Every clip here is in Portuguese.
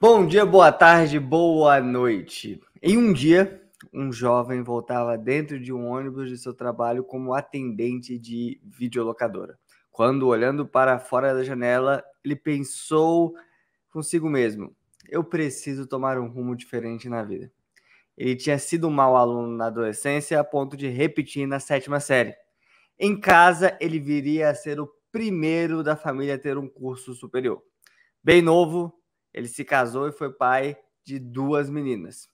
Bom dia, boa tarde, boa noite. Em um dia, um jovem voltava dentro de um ônibus de seu trabalho como atendente de videolocadora. Quando, olhando para fora da janela, ele pensou consigo mesmo: eu preciso tomar um rumo diferente na vida. Ele tinha sido um mau aluno na adolescência a ponto de repetir na sétima série. Em casa, ele viria a ser o primeiro da família a ter um curso superior. Bem novo, ele se casou e foi pai de duas meninas.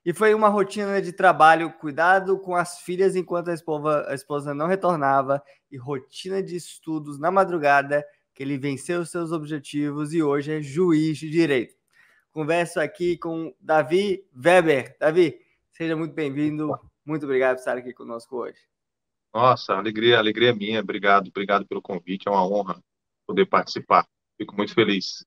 E foi uma rotina de trabalho, cuidado com as filhas enquanto a esposa não retornava e rotina de estudos na madrugada que ele venceu seus objetivos e hoje é juiz de direito. Converso aqui com Davi Weber. Davi, seja muito bem-vindo. Muito obrigado por estar aqui conosco hoje. Nossa, alegria é minha. Obrigado pelo convite. É uma honra poder participar. Fico muito feliz.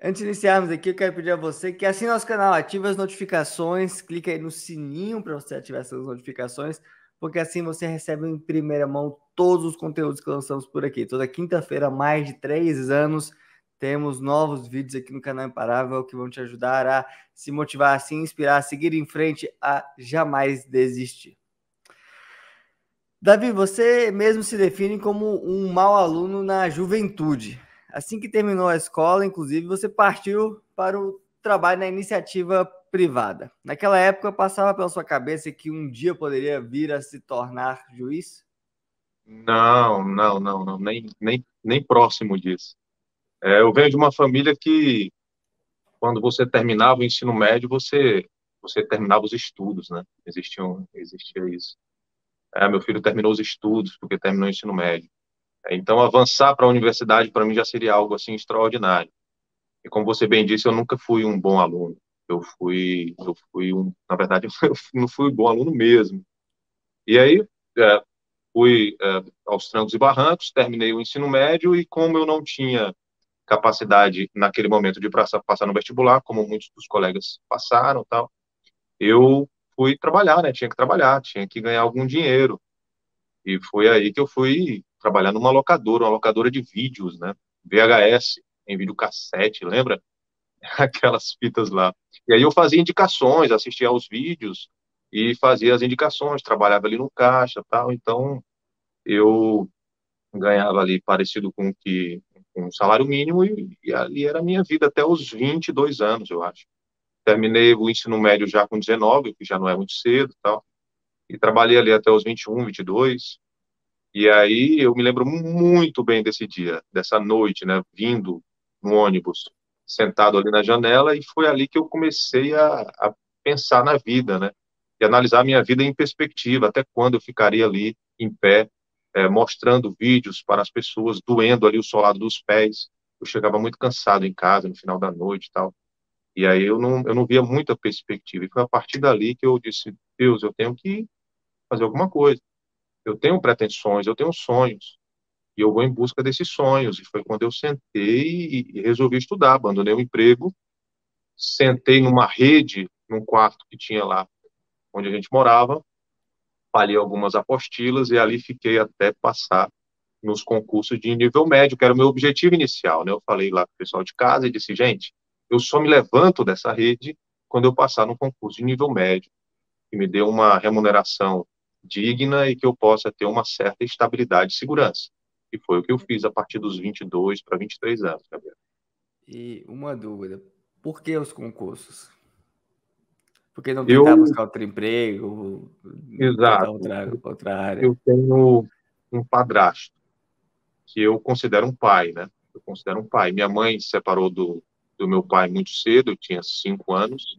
Antes de iniciarmos aqui, eu quero pedir a você que assine nosso canal, ative as notificações, clique aí no sininho para você ativar essas notificações, porque assim você recebe em primeira mão todos os conteúdos que lançamos por aqui. Toda quinta-feira, há mais de 3 anos, temos novos vídeos aqui no canal Imparável que vão te ajudar a se motivar, a se inspirar, a seguir em frente, a jamais desistir. Davi, você mesmo se define como um mau aluno na juventude. Assim que terminou a escola, inclusive, você partiu para o trabalho na iniciativa privada. Naquela época, passava pela sua cabeça que um dia poderia vir a se tornar juiz? Não, nem próximo disso. Eu venho de uma família que, quando você terminava o ensino médio, você terminava os estudos, né? Existia isso. Meu filho terminou os estudos porque terminou o ensino médio. Então, avançar para a universidade, para mim, já seria algo assim extraordinário. E como você bem disse, eu nunca fui um bom aluno. Na verdade, eu não fui um bom aluno mesmo. E aí, é, fui aos trancos e barrancos, terminei o ensino médio e como eu não tinha capacidade naquele momento de passar no vestibular, como muitos dos colegas passaram, tal, eu fui trabalhar, né? Tinha que trabalhar, tinha que ganhar algum dinheiro. E foi aí que eu fui trabalhar numa locadora, uma locadora de vídeos, né? VHS, em videocassete, lembra? Aquelas fitas lá. E aí eu fazia indicações, assistia aos vídeos e fazia as indicações, trabalhava ali no caixa, tal. Então eu ganhava ali parecido com um salário mínimo e ali era a minha vida até os 22 anos, eu acho. Terminei o ensino médio já com 19, o que já não é muito cedo, tal. E trabalhei ali até os 21, 22. E aí eu me lembro muito bem desse dia, dessa noite, né, vindo no ônibus, sentado ali na janela, e foi ali que eu comecei a pensar na vida, né, e analisar a minha vida em perspectiva, até quando eu ficaria ali em pé, mostrando vídeos para as pessoas, doendo ali o solado dos pés. Eu chegava muito cansado em casa no final da noite e tal. E aí eu não via muita perspectiva. E foi a partir dali que eu disse, Deus, eu tenho que fazer alguma coisa. Eu tenho pretensões, eu tenho sonhos, e eu vou em busca desses sonhos. E foi quando eu sentei e resolvi estudar. Abandonei o emprego, sentei numa rede, num quarto que tinha lá onde a gente morava, falhei algumas apostilas e ali fiquei até passar nos concursos de nível médio, que era o meu objetivo inicial, né? Eu falei lá com o pessoal de casa e disse, gente, eu só me levanto dessa rede quando eu passar no concurso de nível médio, que me dê uma remuneração digna e que eu possa ter uma certa estabilidade e segurança. E foi o que eu fiz a partir dos 22 para 23 anos, Gabriel. E uma dúvida: por que os concursos? Por que não tentar Eu, buscar outro emprego, tentar exato, outra área? eu tenho um padrasto que eu considero um pai, né? Eu considero um pai. Minha mãe se separou do meu pai muito cedo, eu tinha 5 anos,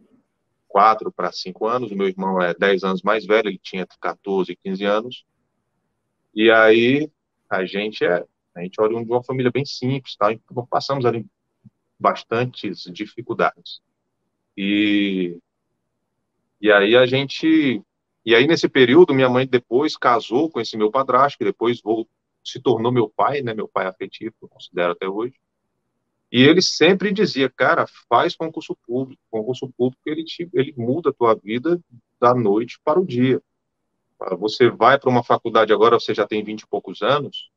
4 para 5 anos. O meu irmão é 10 anos mais velho, ele tinha 14, 15 anos. E aí a gente é, a gente olha de uma família bem simples, tá? Então passamos ali bastantes dificuldades. E, e aí a gente, e aí nesse período minha mãe depois casou com esse meu padrasto, que depois se tornou meu pai, né? Meu pai afetivo, eu considero até hoje. E ele sempre dizia, cara, faz concurso público. Concurso público ele muda a tua vida da noite para o dia. Você vai para uma faculdade agora, você já tem 20 e poucos anos.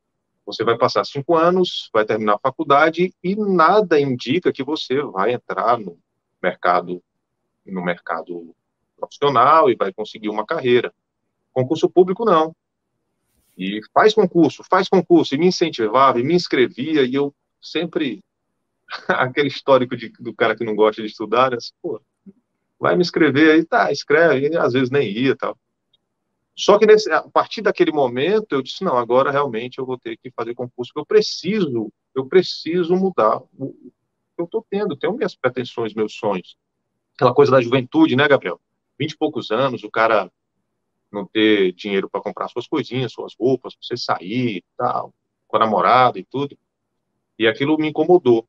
Você vai passar 5 anos, vai terminar a faculdade e nada indica que você vai entrar mercado, no mercado profissional e vai conseguir uma carreira. Concurso público, não. E faz concurso, e me incentivava, e me inscrevia, e eu sempre, aquele histórico do cara que não gosta de estudar, né? Assim, pô, vai me inscrever aí, tá, escreve, e às vezes nem ia, tal. Só que a partir daquele momento eu disse, não, agora realmente eu vou ter que fazer concurso, porque eu preciso mudar o que eu estou tendo, tenho minhas pretensões, meus sonhos. Aquela coisa da juventude, né, Gabriel? 20 e poucos anos, o cara não ter dinheiro para comprar suas coisinhas, suas roupas, pra você sair e tal, com a namorada e tudo. E aquilo me incomodou.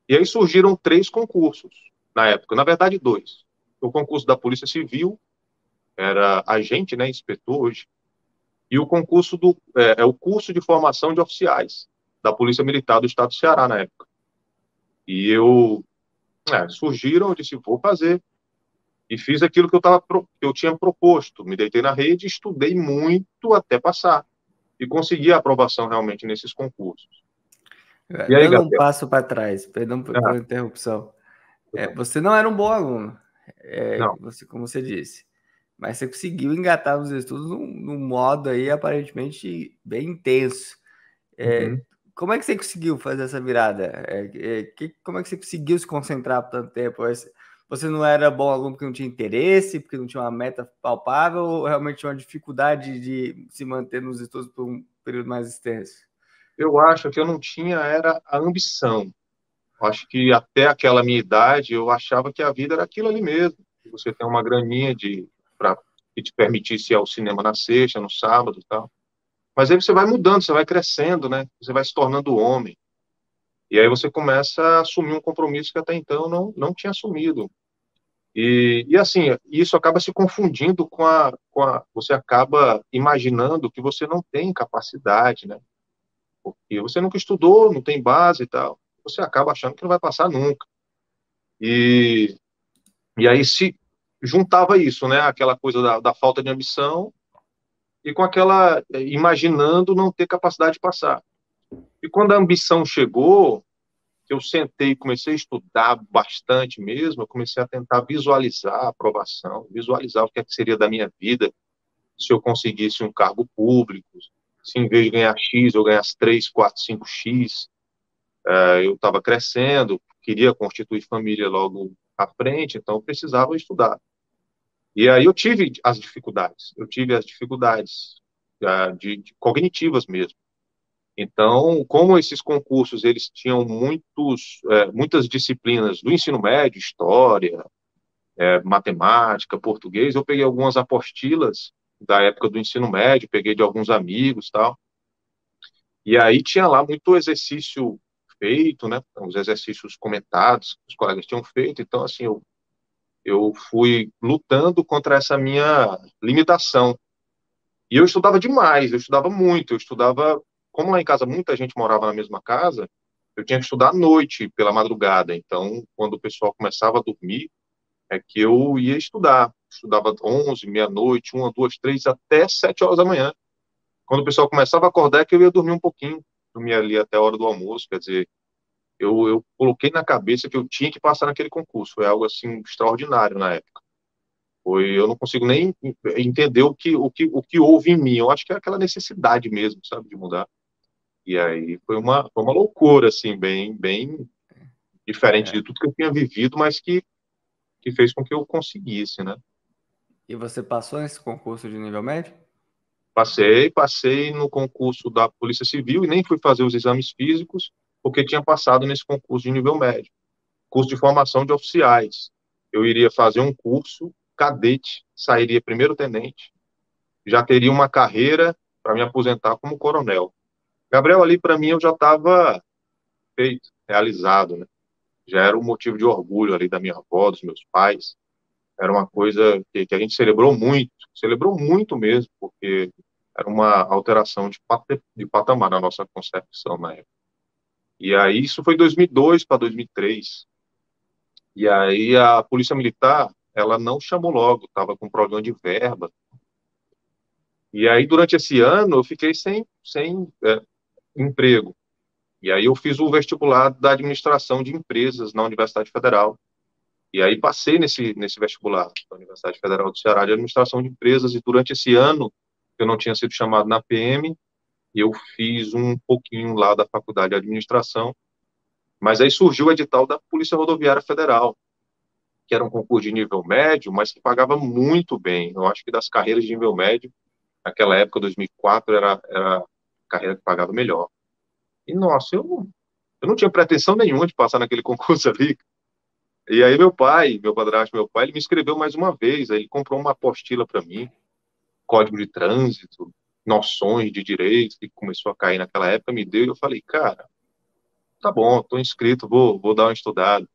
E aí surgiram 3 concursos na época, na verdade 2. O concurso da Polícia Civil, era agente, né, inspetor hoje, e o concurso o curso de formação de oficiais da Polícia Militar do Estado do Ceará na época. E surgiram, eu disse, vou fazer. E fiz aquilo que eu tinha proposto. Me deitei na rede, estudei muito até passar. E consegui a aprovação realmente nesses concursos. E aí, Dando um Gabriel? passo para trás, perdão Ah, pela interrupção. Você não era um bom aluno, não. como você disse, mas você conseguiu engatar nos estudos num modo aí aparentemente bem intenso. Uhum. Como é que você conseguiu fazer essa virada? Como é que você conseguiu se concentrar por tanto tempo? Você não era bom aluno porque não tinha interesse, porque não tinha uma meta palpável, ou realmente tinha uma dificuldade de se manter nos estudos por um período mais extenso? Eu acho que eu não tinha era a ambição. Eu acho que até aquela minha idade eu achava que a vida era aquilo ali mesmo. Que você tem uma graninha para que te permitisse ir ao cinema na sexta, no sábado e tal. Mas aí você vai mudando, você vai crescendo, né? Você vai se tornando homem. E aí você começa a assumir um compromisso que até então não tinha assumido. E assim, isso acaba se confundindo você acaba imaginando que você não tem capacidade, né? Porque você nunca estudou, não tem base e tal. Você acaba achando que não vai passar nunca. E, e aí se juntava isso, né? Aquela coisa da falta de ambição e com aquela, imaginando não ter capacidade de passar. E quando a ambição chegou, que eu sentei e comecei a estudar bastante mesmo, eu comecei a tentar visualizar a aprovação, visualizar o que, é que seria da minha vida se eu conseguisse um cargo público, se em vez de ganhar X, eu ganhasse 3, 4, 5X. Eu estava crescendo, queria constituir família logo à frente, então eu precisava estudar. E aí eu tive as dificuldades de cognitivas mesmo. Então, como esses concursos eles tinham muitas disciplinas do ensino médio, história, matemática, português, eu peguei algumas apostilas da época do ensino médio, peguei de alguns amigos, tal. E aí tinha lá muito exercício feito, né? Os exercícios comentados que os colegas tinham feito. Então, assim, eu fui lutando contra essa minha limitação. E eu estudava demais, eu estudava muito, eu estudava, como lá em casa muita gente morava na mesma casa, eu tinha que estudar à noite, pela madrugada. Então, quando o pessoal começava a dormir, é que eu ia estudar. Estudava 11, meia-noite, 1, 2, 3, até 7 horas da manhã. Quando o pessoal começava a acordar, é que eu ia dormir um pouquinho, dormia ali até a hora do almoço. Quer dizer, eu coloquei na cabeça que eu tinha que passar naquele concurso. Foi algo assim extraordinário na época. Eu não consigo nem entender o que houve em mim. Eu acho que é aquela necessidade mesmo, sabe, de mudar. E aí foi uma loucura, assim, bem, bem diferente de É. tudo que eu tinha vivido, mas que fez com que eu conseguisse, né? E você passou nesse concurso de nível médio? Passei no concurso da Polícia Civil e nem fui fazer os exames físicos, porque tinha passado nesse concurso de nível médio. Curso de formação de oficiais. Eu iria fazer um curso cadete, sairia primeiro tenente, já teria uma carreira para me aposentar como coronel. Gabriel, ali para mim eu já estava feito, realizado, né? Já era um motivo de orgulho ali da minha avó, dos meus pais. Era uma coisa que a gente celebrou muito mesmo, porque era uma alteração de patamar na nossa concepção na época. E aí isso foi 2002 para 2003. E aí a Polícia Militar, ela não chamou logo, estava com problema de verba. E aí durante esse ano eu fiquei sem emprego. E aí eu fiz o vestibular da administração de empresas na Universidade Federal. E aí passei nesse vestibular da Universidade Federal do Ceará de administração de empresas. E durante esse ano, eu não tinha sido chamado na PM, eu fiz um pouquinho lá da faculdade de administração. Mas aí surgiu o edital da Polícia Rodoviária Federal, que era um concurso de nível médio, mas que pagava muito bem. Eu acho que das carreiras de nível médio, naquela época, 2004, era a carreira que pagava melhor. E, nossa, eu não tinha pretensão nenhuma de passar naquele concurso ali. E aí meu padrasto, meu pai, ele me inscreveu mais uma vez. Aí ele comprou uma apostila para mim, código de trânsito, noções de direitos, que começou a cair naquela época, me deu. E eu falei, cara, tá bom, tô inscrito, vou dar uma estudada.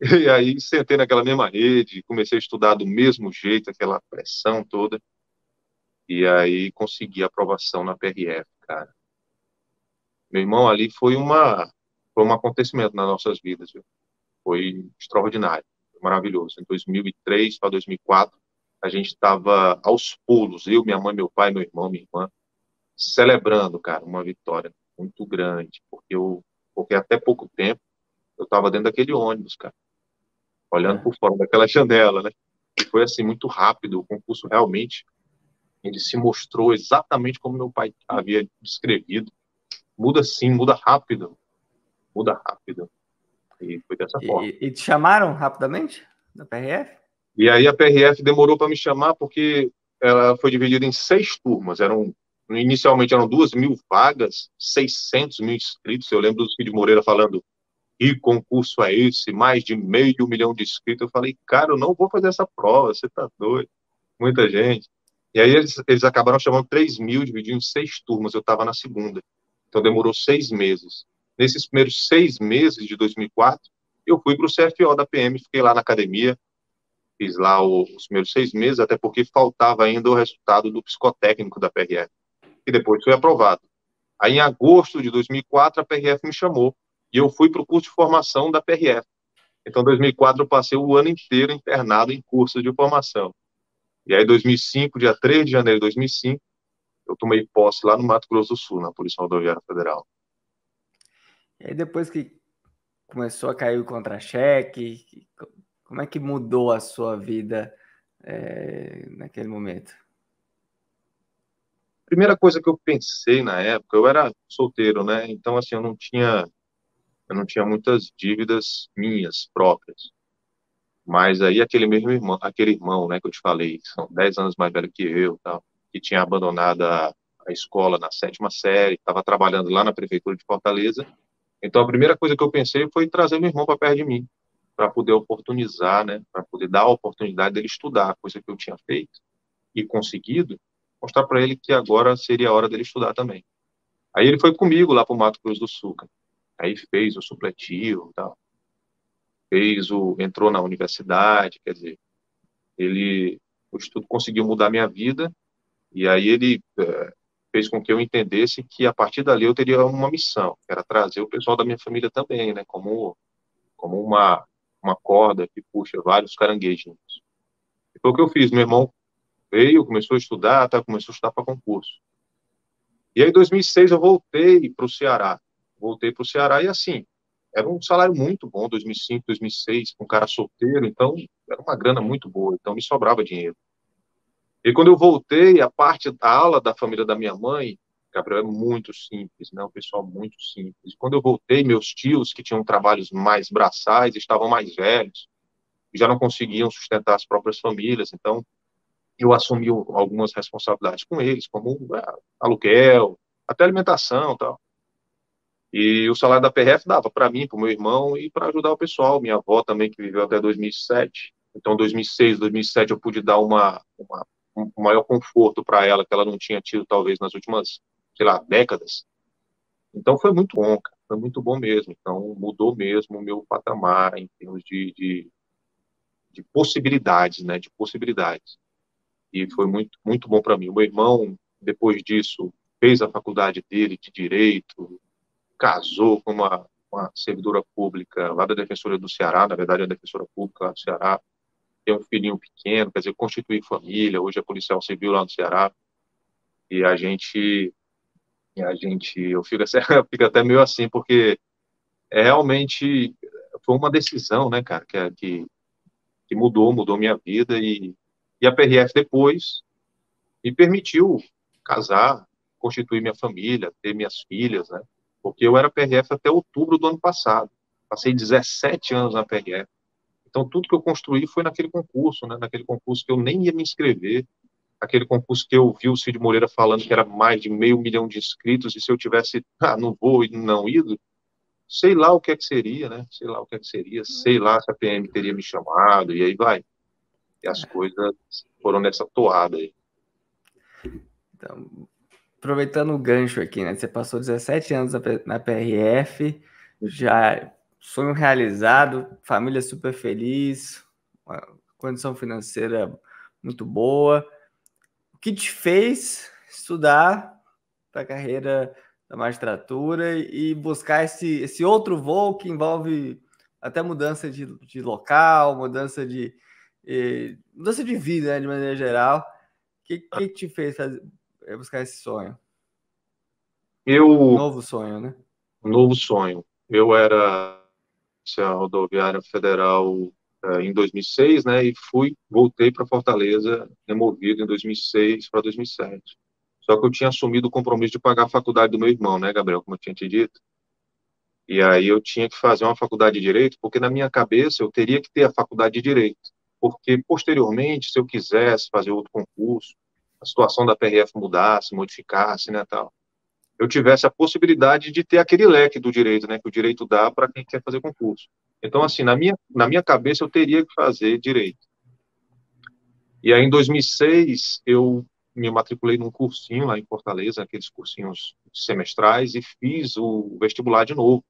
E aí sentei naquela mesma rede, comecei a estudar do mesmo jeito, aquela pressão toda. E aí consegui a aprovação na PRF, cara. Meu irmão, ali foi um acontecimento nas nossas vidas, viu? Foi extraordinário, foi maravilhoso. Em 2003 para 2004, a gente estava aos pulos, eu, minha mãe, meu pai, meu irmão, minha irmã, celebrando, cara, uma vitória muito grande, porque até pouco tempo eu estava dentro daquele ônibus, cara, olhando É. por fora daquela janela, né? E foi assim muito rápido, o concurso realmente ele se mostrou exatamente como meu pai havia descrevido. Muda sim, muda rápido, muda rápido. E foi dessa forma. E te chamaram rapidamente da PRF? E aí a PRF demorou para me chamar porque ela foi dividida em 6 turmas. Inicialmente eram 2.000 vagas, 600 mil inscritos. Eu lembro do Cid Moreira falando, que concurso é esse? Mais de meio milhão de inscritos. Eu falei, cara, eu não vou fazer essa prova, você tá doido. Muita gente. E aí eles acabaram chamando 3.000, dividindo em 6 turmas. Eu estava na segunda. Então demorou 6 meses. Nesses primeiros 6 meses de 2004, eu fui para o CFO da PM, fiquei lá na academia, fiz lá os primeiros 6 meses, até porque faltava ainda o resultado do psicotécnico da PRF, que depois foi aprovado. Aí, em agosto de 2004, a PRF me chamou e eu fui para o curso de formação da PRF. Então, em 2004, eu passei o ano inteiro internado em curso de formação. E aí, em 2005, dia 3 de janeiro de 2005, eu tomei posse lá no Mato Grosso do Sul, na Polícia Rodoviária Federal. E aí depois que começou a cair o contra-cheque, como é que mudou a sua vida naquele momento? Primeira coisa que eu pensei na época, eu era solteiro, né? Então, assim, eu não tinha muitas dívidas minhas próprias. Mas aí aquele irmão, né, que eu te falei, que são 10 anos mais velho que eu, tal, que tinha abandonado a escola na sétima série, estava trabalhando lá na prefeitura de Fortaleza. Então a primeira coisa que eu pensei foi trazer meu irmão para perto de mim, para poder oportunizar, né, para poder dar a oportunidade dele estudar, coisa que eu tinha feito e conseguido, mostrar para ele que agora seria a hora dele estudar também. Aí ele foi comigo lá para o Mato Grosso do Sul, cara. Aí fez o supletivo, tal, entrou na universidade, quer dizer, o estudo conseguiu mudar minha vida, e aí ele fez com que eu entendesse que a partir dali eu teria uma missão, que era trazer o pessoal da minha família também, né, como uma corda que puxa vários caranguejos. E foi o que eu fiz, meu irmão veio, começou a estudar, tá, começou a estudar para concurso. E aí, em 2006, eu voltei para o Ceará e assim, era um salário muito bom, 2005, 2006, com um cara solteiro, então era uma grana muito boa, então me sobrava dinheiro. E quando eu voltei, a aula da família da minha mãe, Gabriel, é muito simples, né? Um pessoal muito simples. Quando eu voltei, meus tios, que tinham trabalhos mais braçais, estavam mais velhos, e já não conseguiam sustentar as próprias famílias. Então, eu assumi algumas responsabilidades com eles, como aluguel, até alimentação, tal. E o salário da PRF dava para mim, para o meu irmão e para ajudar o pessoal. Minha avó também, que viveu até 2007. Então, 2006, 2007, eu pude dar um maior conforto para ela, que ela não tinha tido, talvez, nas últimas, sei lá, décadas. Então, foi muito bom, cara. Foi muito bom mesmo. Então, mudou mesmo o meu patamar em termos de possibilidades, né? De possibilidades. E foi muito, muito bom para mim. O meu irmão, depois disso, fez a faculdade dele de Direito, casou com uma servidora pública lá da Defensoria do Ceará, na verdade, é a Defensora Pública lá do Ceará, tem um filhinho pequeno, quer dizer, constitui família, hoje é policial civil lá no Ceará, e a gente E eu fico, eu fico até meio assim, porque realmente foi uma decisão, né, cara, que mudou minha vida e a PRF depois me permitiu casar, constituir minha família, ter minhas filhas, né? Porque eu era PRF até outubro do ano passado. Passei 17 anos na PRF. Então, tudo que eu construí foi naquele concurso, né? Naquele concurso que eu nem ia me inscrever, aquele concurso que eu vi o Cid Moreira falando que era mais de 500.000 de inscritos, e se eu tivesse, não vou e não ido, sei lá o que é que seria, né? Sei lá o que é que seria, sei lá se a PM teria me chamado, e aí vai. E as coisas foram nessa toada aí. Então, aproveitando o gancho aqui, né? Você passou 17 anos na PRF, já sonho realizado, família super feliz, uma condição financeira muito boa. O que te fez estudar para a carreira da magistratura e buscar esse outro voo que envolve até mudança de local, mudança de vida, né, de maneira geral. O que te fez buscar esse sonho? Eu, Novo sonho, né? um novo sonho. Eu era Polícia Rodoviária Federal em 2006, né, e voltei para Fortaleza, removido em 2006 para 2007. Só que eu tinha assumido o compromisso de pagar a faculdade do meu irmão, né, Gabriel, como eu tinha te dito. E aí eu tinha que fazer uma faculdade de Direito, porque na minha cabeça eu teria que ter a faculdade de Direito. Porque, posteriormente, se eu quisesse fazer outro concurso, a situação da PRF mudasse, modificasse, né, tal, eu tivesse a possibilidade de ter aquele leque do direito, né, que o direito dá para quem quer fazer concurso. Então, assim, na minha cabeça, eu teria que fazer direito. E aí, em 2006, eu me matriculei num cursinho lá em Fortaleza, aqueles cursinhos semestrais, e fiz o vestibular de novo.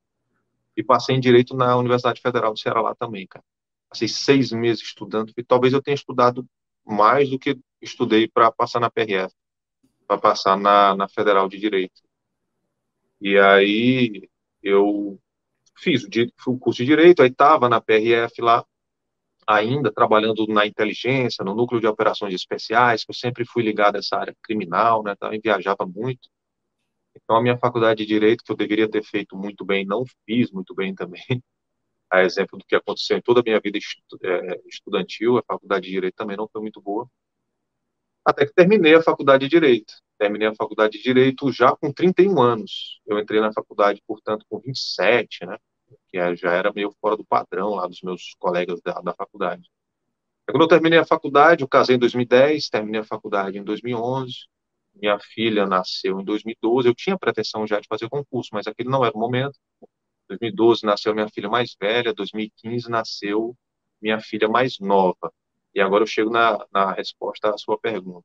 E passei em direito na Universidade Federal do Ceará lá também, cara. Passei 6 meses estudando, e talvez eu tenha estudado mais do que estudei para passar na PRF, para passar na Federal de Direito. E aí eu fiz o curso de Direito, aí estava na PRF lá, ainda trabalhando na inteligência, no núcleo de operações especiais, que eu sempre fui ligado a essa área criminal, né, também viajava muito. Então, a minha faculdade de Direito, que eu deveria ter feito muito bem, não fiz muito bem também, a exemplo do que aconteceu em toda a minha vida estudantil, a faculdade de Direito também não foi muito boa, até que terminei a faculdade de Direito. Terminei a faculdade de Direito já com 31 anos. Eu entrei na faculdade, portanto, com 27, né? Que já era meio fora do padrão lá dos meus colegas da faculdade. Quando eu terminei a faculdade, eu casei em 2010, terminei a faculdade em 2011, minha filha nasceu em 2012, eu tinha pretensão já de fazer concurso, mas aquele não era o momento. Em 2012 nasceu minha filha mais velha, 2015 nasceu minha filha mais nova. E agora eu chego na resposta à sua pergunta.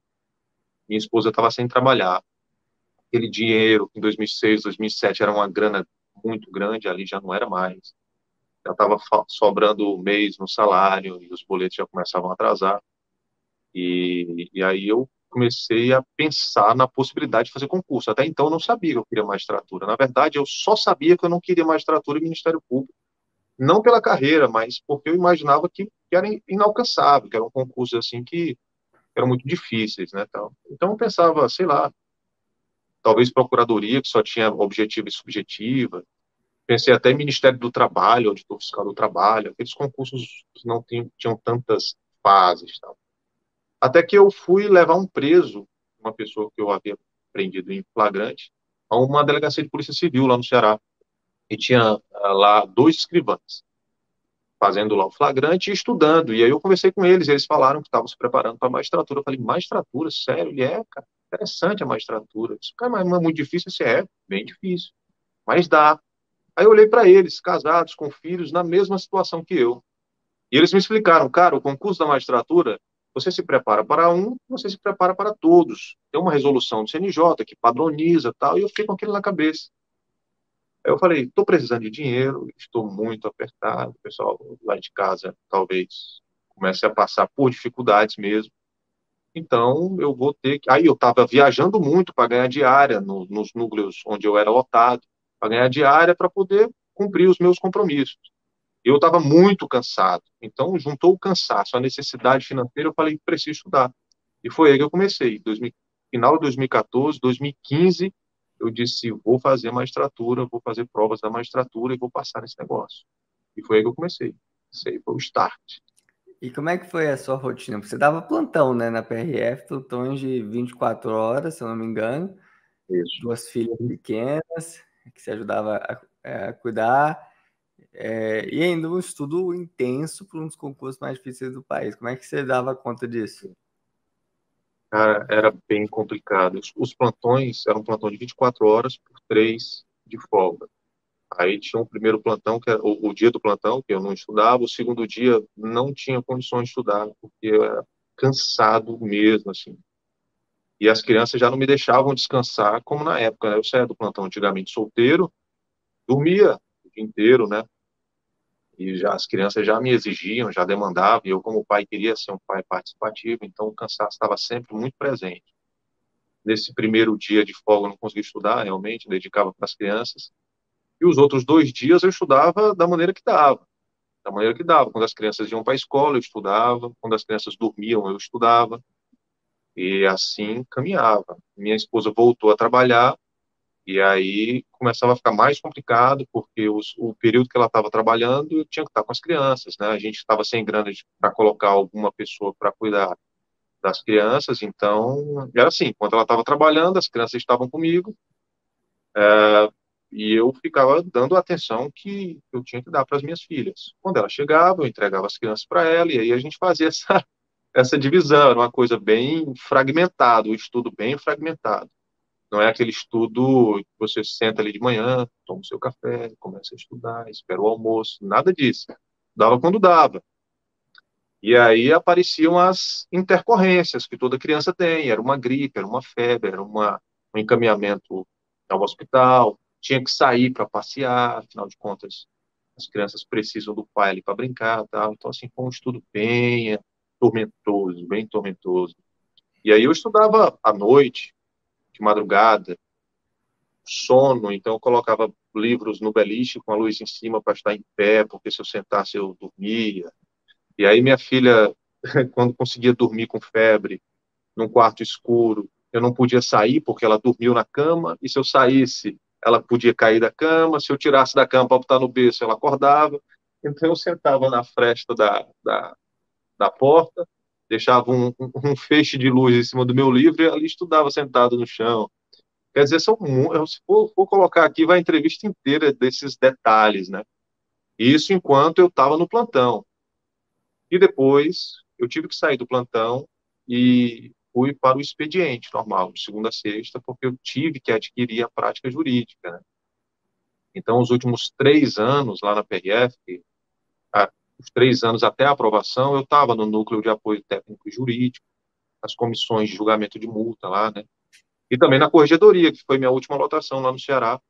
Minha esposa estava sem trabalhar. Aquele dinheiro em 2006, 2007 era uma grana muito grande, ali já não era mais. Já estava sobrando o mês no salário e os boletos já começavam a atrasar. E aí eu comecei a pensar na possibilidade de fazer concurso. Até então eu não sabia que eu queria magistratura. Na verdade, eu só sabia que eu não queria magistratura e Ministério Público. Não pela carreira, mas porque eu imaginava que era inalcançável, que eram concursos assim que eram muito difíceis, né? Então eu pensava, sei lá, talvez procuradoria, que só tinha objetiva e subjetiva. Pensei até em Ministério do Trabalho, Auditor Fiscal do Trabalho, aqueles concursos que não tinham tantas fases, tal. Até que eu fui levar um preso, uma pessoa que eu havia prendido em flagrante, a uma delegacia de polícia civil lá no Ceará. E tinha lá dois escrivães, fazendo lá o flagrante e estudando. E aí eu conversei com eles, e eles falaram que estavam se preparando para a magistratura. Eu falei, magistratura? Sério? Ele é, cara, interessante a magistratura. Eu disse, cara, mas não é muito difícil? Esse é bem difícil, mas dá. Aí eu olhei para eles, casados, com filhos, na mesma situação que eu. E eles me explicaram, cara, o concurso da magistratura, você se prepara para um, você se prepara para todos. Tem uma resolução do CNJ que padroniza tal, e eu fiquei com aquilo na cabeça. Aí eu falei, estou precisando de dinheiro, estou muito apertado, o pessoal lá de casa talvez comece a passar por dificuldades mesmo. Então, eu vou ter que. Aí eu estava viajando muito para ganhar diária nos núcleos onde eu era lotado, para ganhar diária para poder cumprir os meus compromissos. Eu estava muito cansado. Então, juntou o cansaço, a necessidade financeira, eu falei, preciso estudar. E foi aí que eu comecei, final de 2014, 2015, eu disse, vou fazer magistratura, vou fazer provas da magistratura e vou passar nesse negócio. E foi aí que eu comecei. Isso aí foi o start. E como é que foi a sua rotina? Você dava plantão, né, na PRF, plantões de 24 horas, se eu não me engano, Isso. 2 filhas pequenas, que você ajudava a cuidar, e ainda um estudo intenso para um dos concursos mais difíceis do país. Como é que você dava conta disso? Cara, era bem complicado. Os plantões eram um plantão de 24 horas por 3 de folga. Aí tinha o primeiro plantão, que era o dia do plantão, que eu não estudava. O segundo dia não tinha condições de estudar, porque eu era cansado mesmo, assim. E as crianças já não me deixavam descansar, como na época, né? Eu saía do plantão antigamente solteiro, dormia o dia inteiro, né? E já as crianças já me exigiam, já demandavam, e eu, como pai, queria ser um pai participativo, então o cansaço estava sempre muito presente. Nesse primeiro dia de folga eu não consegui estudar, realmente, dedicava para as crianças. E os outros 2 dias eu estudava da maneira que dava. Da maneira que dava. Quando as crianças iam para a escola, eu estudava. Quando as crianças dormiam, eu estudava. E assim caminhava. Minha esposa voltou a trabalhar e aí começava a ficar mais complicado, porque o período que ela estava trabalhando, eu tinha que estar com as crianças, né? A gente estava sem grana para colocar alguma pessoa para cuidar das crianças, então era assim, quando ela estava trabalhando, as crianças estavam comigo, e eu ficava dando a atenção que eu tinha que dar para as minhas filhas. Quando ela chegava, eu entregava as crianças para ela, e aí a gente fazia essa divisão, era uma coisa bem fragmentada, o estudo bem fragmentado. Não é aquele estudo que você senta ali de manhã, toma o seu café, começa a estudar, espera o almoço, nada disso. Dava quando dava. E aí apareciam as intercorrências que toda criança tem. Era uma gripe, era uma febre, era um encaminhamento ao hospital, tinha que sair para passear, afinal de contas, as crianças precisam do pai ali para brincar, tal. Então, assim, foi um estudo bem tormentoso, bem tormentoso. E aí eu estudava à noite, de madrugada, sono, então eu colocava livros no beliche com a luz em cima para estar em pé, porque se eu sentasse eu dormia. E aí minha filha, quando conseguia dormir com febre, num quarto escuro, eu não podia sair porque ela dormiu na cama, e se eu saísse, ela podia cair da cama, se eu tirasse da cama para botar no berço, ela acordava. Então eu sentava na fresta da porta, deixava um feixe de luz em cima do meu livro e ali estudava sentado no chão. Quer dizer, se for colocar aqui, vai a entrevista inteira desses detalhes, né? Isso enquanto eu estava no plantão. E depois eu tive que sair do plantão e fui para o expediente normal, de segunda a sexta, porque eu tive que adquirir a prática jurídica, né? Então, os últimos 3 anos lá na PRF, os 3 anos até a aprovação, eu estava no núcleo de apoio técnico e jurídico, as comissões de julgamento de multa lá, né? E também na corregedoria, que foi minha última lotação lá no Ceará,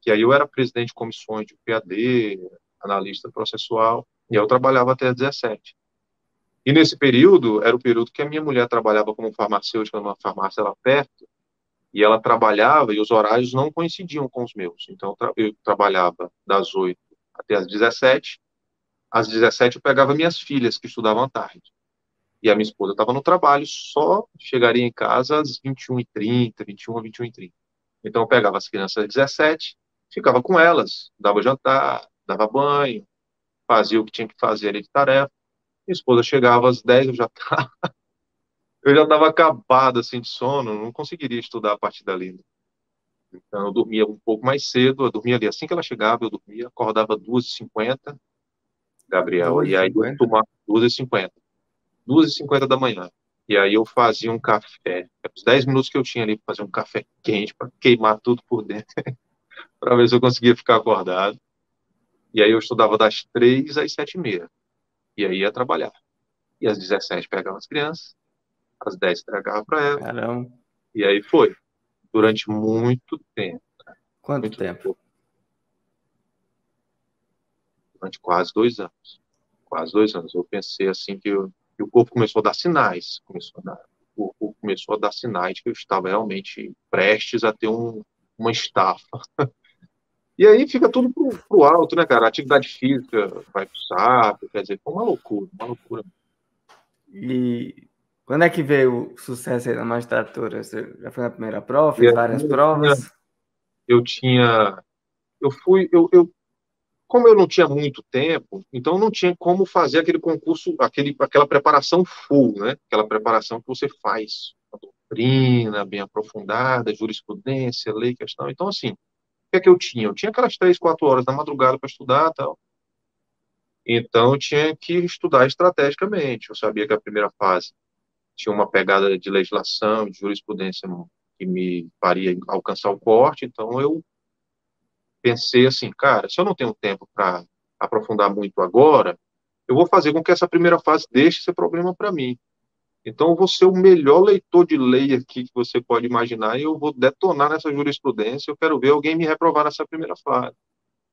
que aí eu era presidente de comissões de PAD, analista processual, e eu trabalhava até às 17. E nesse período, era o período que a minha mulher trabalhava como farmacêutica numa farmácia lá perto, e ela trabalhava e os horários não coincidiam com os meus. Então, eu trabalhava das 8 até às 17. Às 17 eu pegava minhas filhas, que estudavam à tarde. E a minha esposa estava no trabalho, só chegaria em casa às 21h30, 21 a 21h30. Então, eu pegava as crianças às 17, ficava com elas, dava jantar, dava banho, fazia o que tinha que fazer ali de tarefa. Minha esposa chegava às 10, eu já estava acabado assim de sono, não conseguiria estudar a partir dali. Então, eu dormia um pouco mais cedo, eu dormia ali assim que ela chegava, eu dormia, acordava 2h50, Gabriel, e aí eu 2h50? tomava 2h50, 2h50 da manhã. E aí eu fazia um café. Os 10 minutos que eu tinha ali para fazer um café quente, para queimar tudo por dentro, para ver se eu conseguia ficar acordado. E aí eu estudava das 3 às 7h30. E aí ia trabalhar. E às 17 pegava as crianças, às 10 entregava para ela. Caramba. E aí foi. Durante muito tempo. Quanto Muito tempo? tempo. Durante quase 2 anos. Quase 2 anos. Eu pensei assim que o corpo começou a dar sinais. O corpo começou a dar sinais que eu estava realmente prestes a ter uma estafa. E aí fica tudo pro alto, né, cara? A atividade física vai pro saco, quer dizer, foi uma loucura, uma loucura. E quando é que veio o sucesso aí na magistratura? Você já foi na primeira prova, E fez aí várias eu tinha, provas? eu tinha, eu fui, eu como eu não tinha muito tempo, então não tinha como fazer aquele concurso, aquela preparação full, né? Aquela preparação que você faz, a doutrina bem aprofundada, jurisprudência, lei, questão. Então, assim, o que é que eu tinha? Eu tinha aquelas 3, 4 horas da madrugada para estudar, tal. Então, eu tinha que estudar estrategicamente. Eu sabia que a primeira fase tinha uma pegada de legislação, de jurisprudência que me faria alcançar o corte, então eu pensei assim, cara, se eu não tenho tempo para aprofundar muito agora, eu vou fazer com que essa primeira fase deixe esse problema para mim. Então, eu vou ser o melhor leitor de lei aqui que você pode imaginar e eu vou detonar nessa jurisprudência. Eu quero ver alguém me reprovar nessa primeira fase.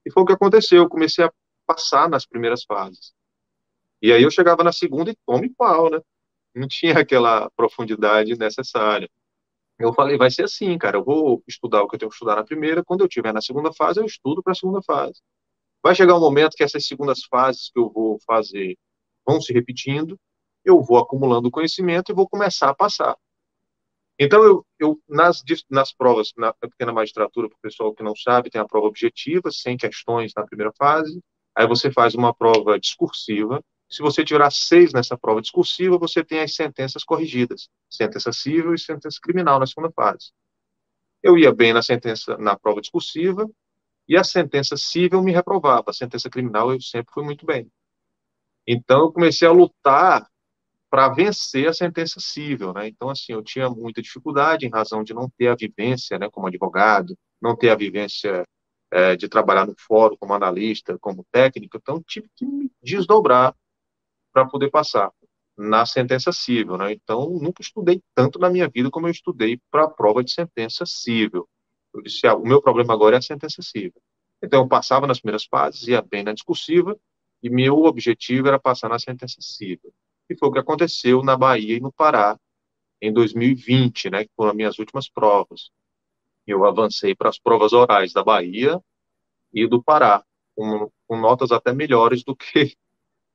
E foi o que aconteceu. Eu comecei a passar nas primeiras fases. E aí eu chegava na segunda e tome pau, né? Não tinha aquela profundidade necessária. Eu falei, vai ser assim, cara. Eu vou estudar o que eu tenho que estudar na primeira. Quando eu estiver na segunda fase, eu estudo para a segunda fase. Vai chegar um momento que essas segundas fases que eu vou fazer vão se repetindo, eu vou acumulando conhecimento e vou começar a passar. Então, nas provas, na pequena magistratura, para o pessoal que não sabe, tem a prova objetiva, 100 questões na primeira fase, aí você faz uma prova discursiva. Se você tirar 6 nessa prova discursiva, você tem as sentenças corrigidas, sentença civil e sentença criminal na segunda fase. Eu ia bem na prova discursiva, e a sentença civil me reprovava, a sentença criminal eu sempre fui muito bem. Então, eu comecei a lutar para vencer a sentença civil, né? Então, assim, eu tinha muita dificuldade em razão de não ter a vivência, né, como advogado, não ter a vivência de trabalhar no fórum como analista, como técnico, então tive que me desdobrar para poder passar na sentença civil, né? Então, nunca estudei tanto na minha vida como eu estudei para a prova de sentença civil. Eu disse, o meu problema agora é a sentença civil. Então, eu passava nas primeiras fases, ia bem na discursiva, e meu objetivo era passar na sentença civil. E foi o que aconteceu na Bahia e no Pará em 2020, né, que foram as minhas últimas provas. Eu avancei para as provas orais da Bahia e do Pará, com notas até melhores do que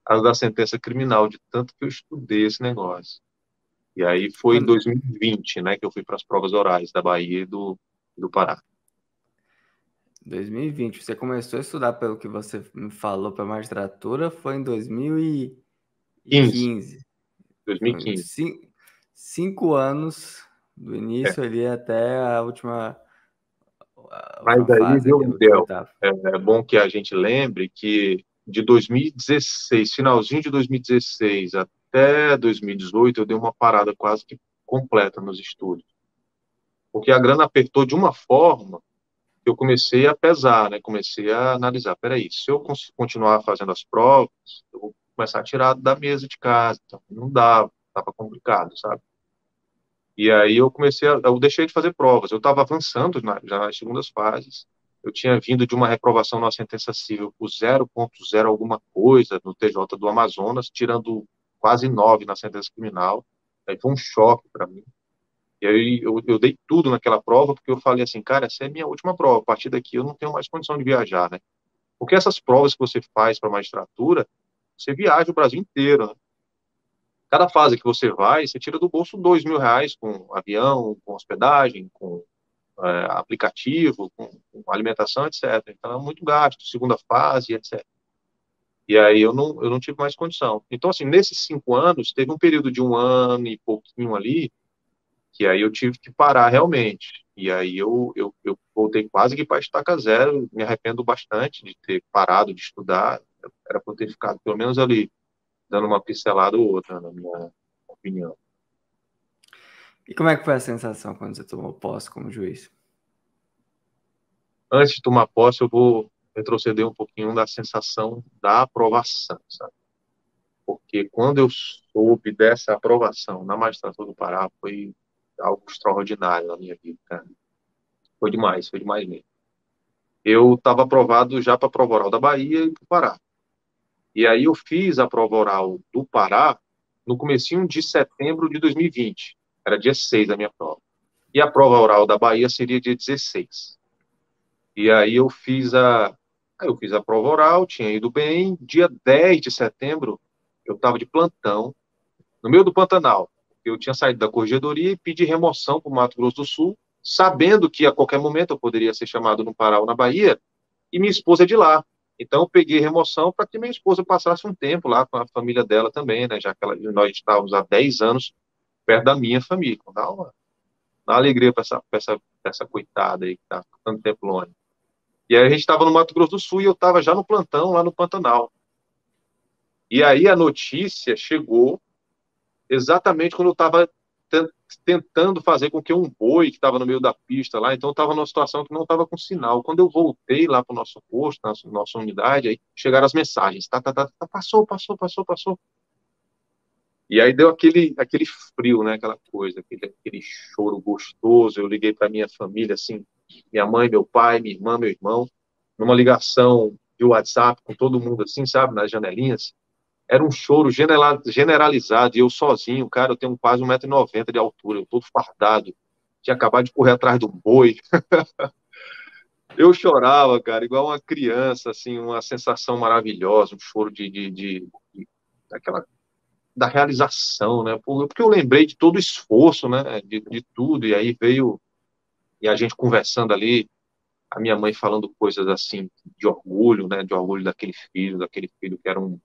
as da sentença criminal, de tanto que eu estudei esse negócio. E aí foi em Quando, 2020, né, que eu fui para as provas orais da Bahia e do Pará. 2020, você começou a estudar pelo que você me falou para magistratura, foi em 15, 2015. Foi 2015. 5 anos do É. início ali até a última Mas aí, fase, viu, que é a última Miguel, etapa. é bom que a gente lembre que de 2016, finalzinho de 2016 até 2018, eu dei uma parada quase que completa nos estudos. Porque a grana apertou de uma forma que eu comecei a pesar, né? Comecei a analisar, peraí, se eu continuar fazendo as provas, eu vou começar a tirar da mesa de casa. Então, não dava, estava complicado, sabe? E aí eu deixei de fazer provas. Eu estava avançando já nas segundas fases. Eu tinha vindo de uma reprovação na sentença civil por 0,0 alguma coisa no TJ do Amazonas, tirando quase 9 na sentença criminal. Aí foi um choque para mim. E aí eu dei tudo naquela prova, porque eu falei assim, cara, essa é a minha última prova. A partir daqui eu não tenho mais condição de viajar, né? Porque essas provas que você faz para magistratura, você viaja o Brasil inteiro, né? Cada fase que você vai, você tira do bolso R$ 2.000 com avião, com hospedagem, com aplicativo, com alimentação, etc. Então é muito gasto, segunda fase, etc. E aí eu não tive mais condição. Então, assim, nesses 5 anos, teve um período de um ano e pouquinho ali, que aí eu tive que parar realmente. E aí eu voltei quase que para estaca zero, me arrependo bastante de ter parado de estudar, era para eu ter ficado pelo menos ali, dando uma pincelada ou outra, na minha opinião. E como é que foi a sensação quando você tomou posse como juiz? Antes de tomar posse, eu vou retroceder um pouquinho da sensação da aprovação, sabe? Porque quando eu soube dessa aprovação na magistratura do Pará, foi algo extraordinário na minha vida, cara. Foi demais mesmo. Eu estava aprovado já para a prova oral da Bahia e do Pará. E aí eu fiz a prova oral do Pará no comecinho de setembro de 2020. Era dia 6 a minha prova. E a prova oral da Bahia seria dia 16. E aí eu fiz a prova oral, tinha ido bem. Dia 10 de setembro, eu estava de plantão, no meio do Pantanal. Eu tinha saído da corregedoria e pedi remoção para o Mato Grosso do Sul, sabendo que a qualquer momento eu poderia ser chamado no Pará ou na Bahia, e minha esposa é de lá. Então, eu peguei remoção para que minha esposa passasse um tempo lá com a família dela também, né? Já que nós estávamos há 10 anos perto da minha família. Então, dá uma alegria para essa coitada aí que está tanto tempo longe. E aí a gente estava no Mato Grosso do Sul e eu estava já no plantão lá no Pantanal. E aí a notícia chegou exatamente quando eu estava tentando fazer com que um boi que estava no meio da pista lá, então eu estava numa situação que não estava com sinal. Quando eu voltei lá para o nosso posto, nossa unidade, aí chegaram as mensagens, passou, passou, passou, passou. E aí deu aquele frio, né, aquela coisa, aquele choro gostoso. Eu liguei para minha família, assim, minha mãe, meu pai, minha irmã, meu irmão, numa ligação de WhatsApp com todo mundo, assim, sabe, nas janelinhas. Era um choro generalizado, e eu sozinho, cara, eu tenho quase 1,90 m de altura, eu todo fardado, tinha acabado de correr atrás do boi. Eu chorava, cara, igual uma criança, assim, uma sensação maravilhosa, um choro daquela, da realização, né? Porque eu lembrei de todo o esforço, né? De tudo, e aí veio, e a gente conversando ali, a minha mãe falando coisas assim, de orgulho, né? De orgulho daquele filho que era um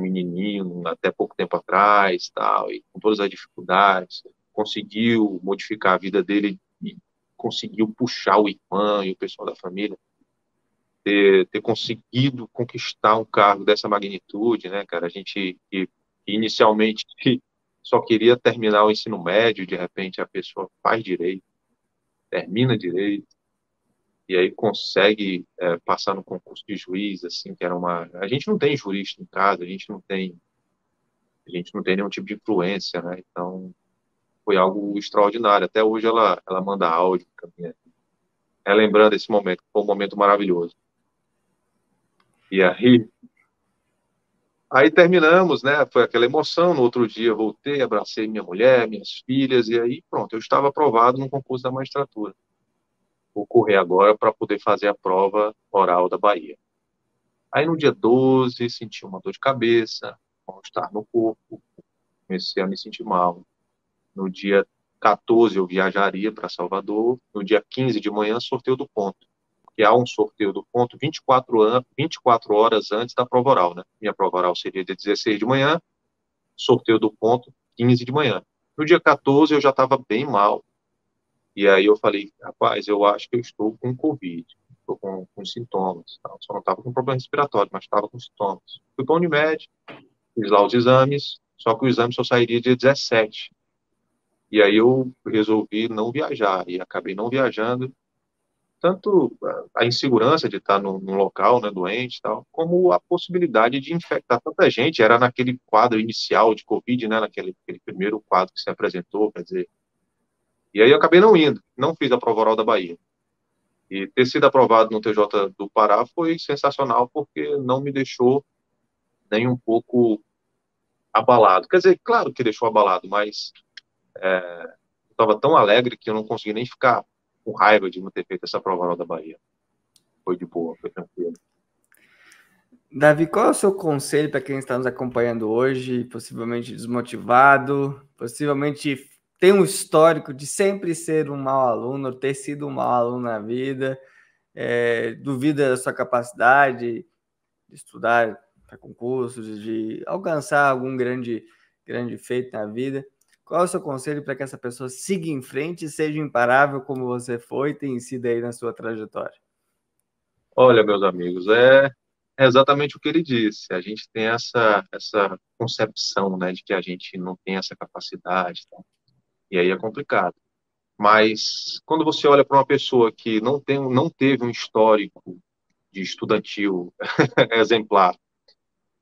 menininho até pouco tempo atrás, tal, e com todas as dificuldades, conseguiu modificar a vida dele e conseguiu puxar o irmão e o pessoal da família, ter conseguido conquistar um cargo dessa magnitude, né, cara? A gente que inicialmente só queria terminar o ensino médio, de repente a pessoa faz direito, termina direito, e aí consegue passar no concurso de juiz, assim, que era uma... A gente não tem jurista em casa, a gente não tem nenhum tipo de influência, né? Então, foi algo extraordinário. Até hoje ela manda áudio para mim, relembrando esse momento, que foi um momento maravilhoso. E aí terminamos, né? Foi aquela emoção. No outro dia, voltei, abracei minha mulher, minhas filhas, e aí pronto, eu estava aprovado no concurso da magistratura. Vou correr agora para poder fazer a prova oral da Bahia. Aí no dia 12, senti uma dor de cabeça, mal-estar no corpo, comecei a me sentir mal. No dia 14, eu viajaria para Salvador. No dia 15 de manhã, sorteio do ponto. Que há um sorteio do ponto 24 horas antes da prova oral, né? Minha prova oral seria dia 16 de manhã, sorteio do ponto 15 de manhã. No dia 14, eu já estava bem mal. E aí eu falei, rapaz, eu acho que eu estou com Covid. Estou com sintomas. Tá? Só não estava com problema respiratório, mas estava com sintomas. Fui para a Unimed, fiz lá os exames, só que o exame só sairia dia 17. E aí eu resolvi não viajar e acabei não viajando, tanto a insegurança de estar num local, né, doente e tal, como a possibilidade de infectar tanta gente. Era naquele quadro inicial de Covid, né, aquele primeiro quadro que se apresentou, quer dizer. E aí eu acabei não indo, não fiz a prova oral da Bahia. E ter sido aprovado no TJ do Pará foi sensacional, porque não me deixou nem um pouco abalado. Quer dizer, claro que deixou abalado, mas eu estava tão alegre que eu não consegui nem ficar com raiva de não ter feito essa prova oral da Bahia. Foi de boa, foi tranquilo. Davi, qual é o seu conselho para quem está nos acompanhando hoje, possivelmente desmotivado, possivelmente tem um histórico de sempre ser um mau aluno, ter sido um mau aluno na vida, duvida da sua capacidade de estudar para concursos, de alcançar algum grande feito na vida? Qual é o seu conselho para que essa pessoa siga em frente e seja imparável como você foi e tem sido aí na sua trajetória? Olha, meus amigos, é exatamente o que ele disse. A gente tem essa concepção, né, de que a gente não tem essa capacidade, tá? E aí é complicado. Mas quando você olha para uma pessoa que não teve um histórico de estudantil exemplar,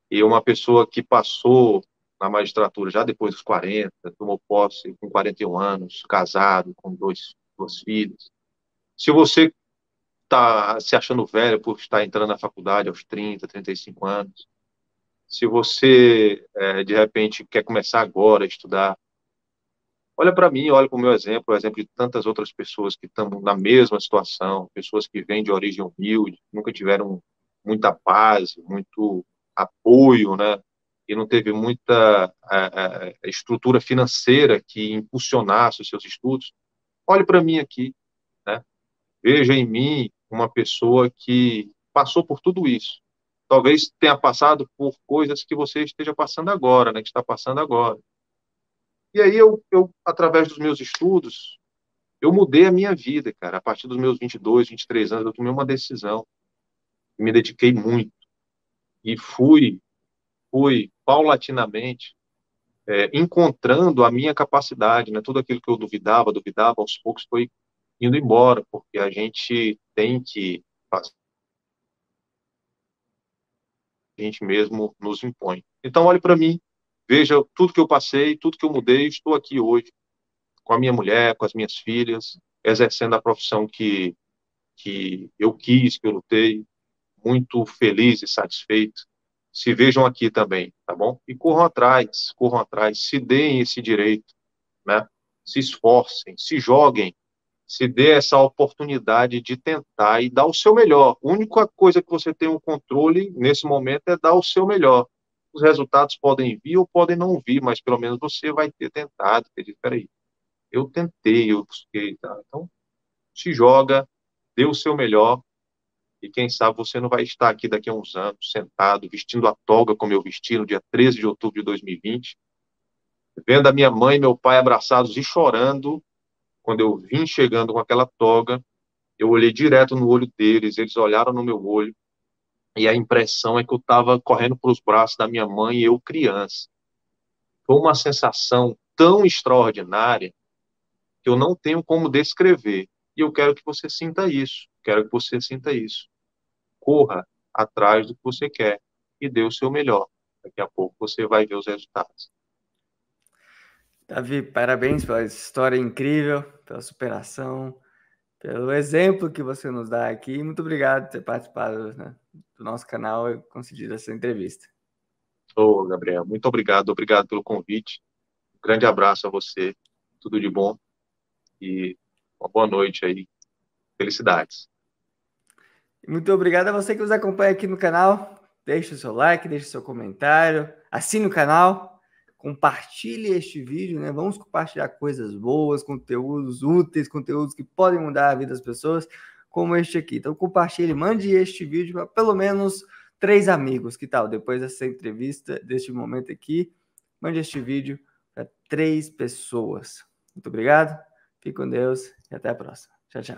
e uma pessoa que passou na magistratura já depois dos 40, tomou posse com 41 anos, casado, com duas filhas. Se você está se achando velho por estar entrando na faculdade aos 30, 35 anos, se você, de repente, quer começar agora a estudar, olha para mim, olha para o meu exemplo, o exemplo de tantas outras pessoas que estão na mesma situação, pessoas que vêm de origem humilde, nunca tiveram muita base, muito apoio, né? E não teve muita estrutura financeira que impulsionasse os seus estudos. olhe para mim aqui, né? Veja em mim uma pessoa que passou por tudo isso. Talvez tenha passado por coisas que você esteja passando agora, né? Que está passando agora. E aí através dos meus estudos, eu mudei a minha vida, cara. A partir dos meus 22, 23 anos, eu tomei uma decisão. Me dediquei muito e fui paulatinamente encontrando a minha capacidade, né? Tudo aquilo que eu duvidava, aos poucos foi indo embora, porque a gente tem que fazer, a gente mesmo nos impõe. Então, olhe para mim, veja tudo que eu passei, tudo que eu mudei, estou aqui hoje com a minha mulher, com as minhas filhas, exercendo a profissão que eu quis, que eu lutei, muito feliz e satisfeito. Se vejam aqui também, tá bom? E corram atrás, se deem esse direito, né? Se esforcem, se joguem, se dê essa oportunidade de tentar e dar o seu melhor. A única coisa que você tem o controle nesse momento é dar o seu melhor. Os resultados podem vir ou podem não vir, mas pelo menos você vai ter tentado, ter dito, peraí, eu tentei, eu busquei, tá? Então, se joga, dê o seu melhor e quem sabe você não vai estar aqui daqui a uns anos, sentado, vestindo a toga como eu vesti no dia 13 de outubro de 2020, vendo a minha mãe e meu pai abraçados e chorando. Quando eu vim chegando com aquela toga, eu olhei direto no olho deles, eles olharam no meu olho, e a impressão é que eu estava correndo para os braços da minha mãe e eu criança. Foi uma sensação tão extraordinária que eu não tenho como descrever. E eu quero que você sinta isso, quero que você sinta isso. Corra atrás do que você quer e dê o seu melhor. Daqui a pouco você vai ver os resultados. Davi, parabéns pela história incrível, pela superação, pelo exemplo que você nos dá aqui. Muito obrigado por ter participado, né, do nosso canal e concedido essa entrevista. Ô, Gabriel, muito obrigado, obrigado pelo convite. Um grande abraço a você, tudo de bom e uma boa noite aí. Felicidades. Muito obrigado a você que nos acompanha aqui no canal. Deixe o seu like, deixe o seu comentário, assine o canal, compartilhe este vídeo, né? Vamos compartilhar coisas boas, conteúdos úteis, conteúdos que podem mudar a vida das pessoas, como este aqui. Então compartilhe, mande este vídeo para pelo menos 3 amigos. Que tal? Depois dessa entrevista, deste momento aqui, mande este vídeo para 3 pessoas. Muito obrigado, fique com Deus e até a próxima. Tchau, tchau.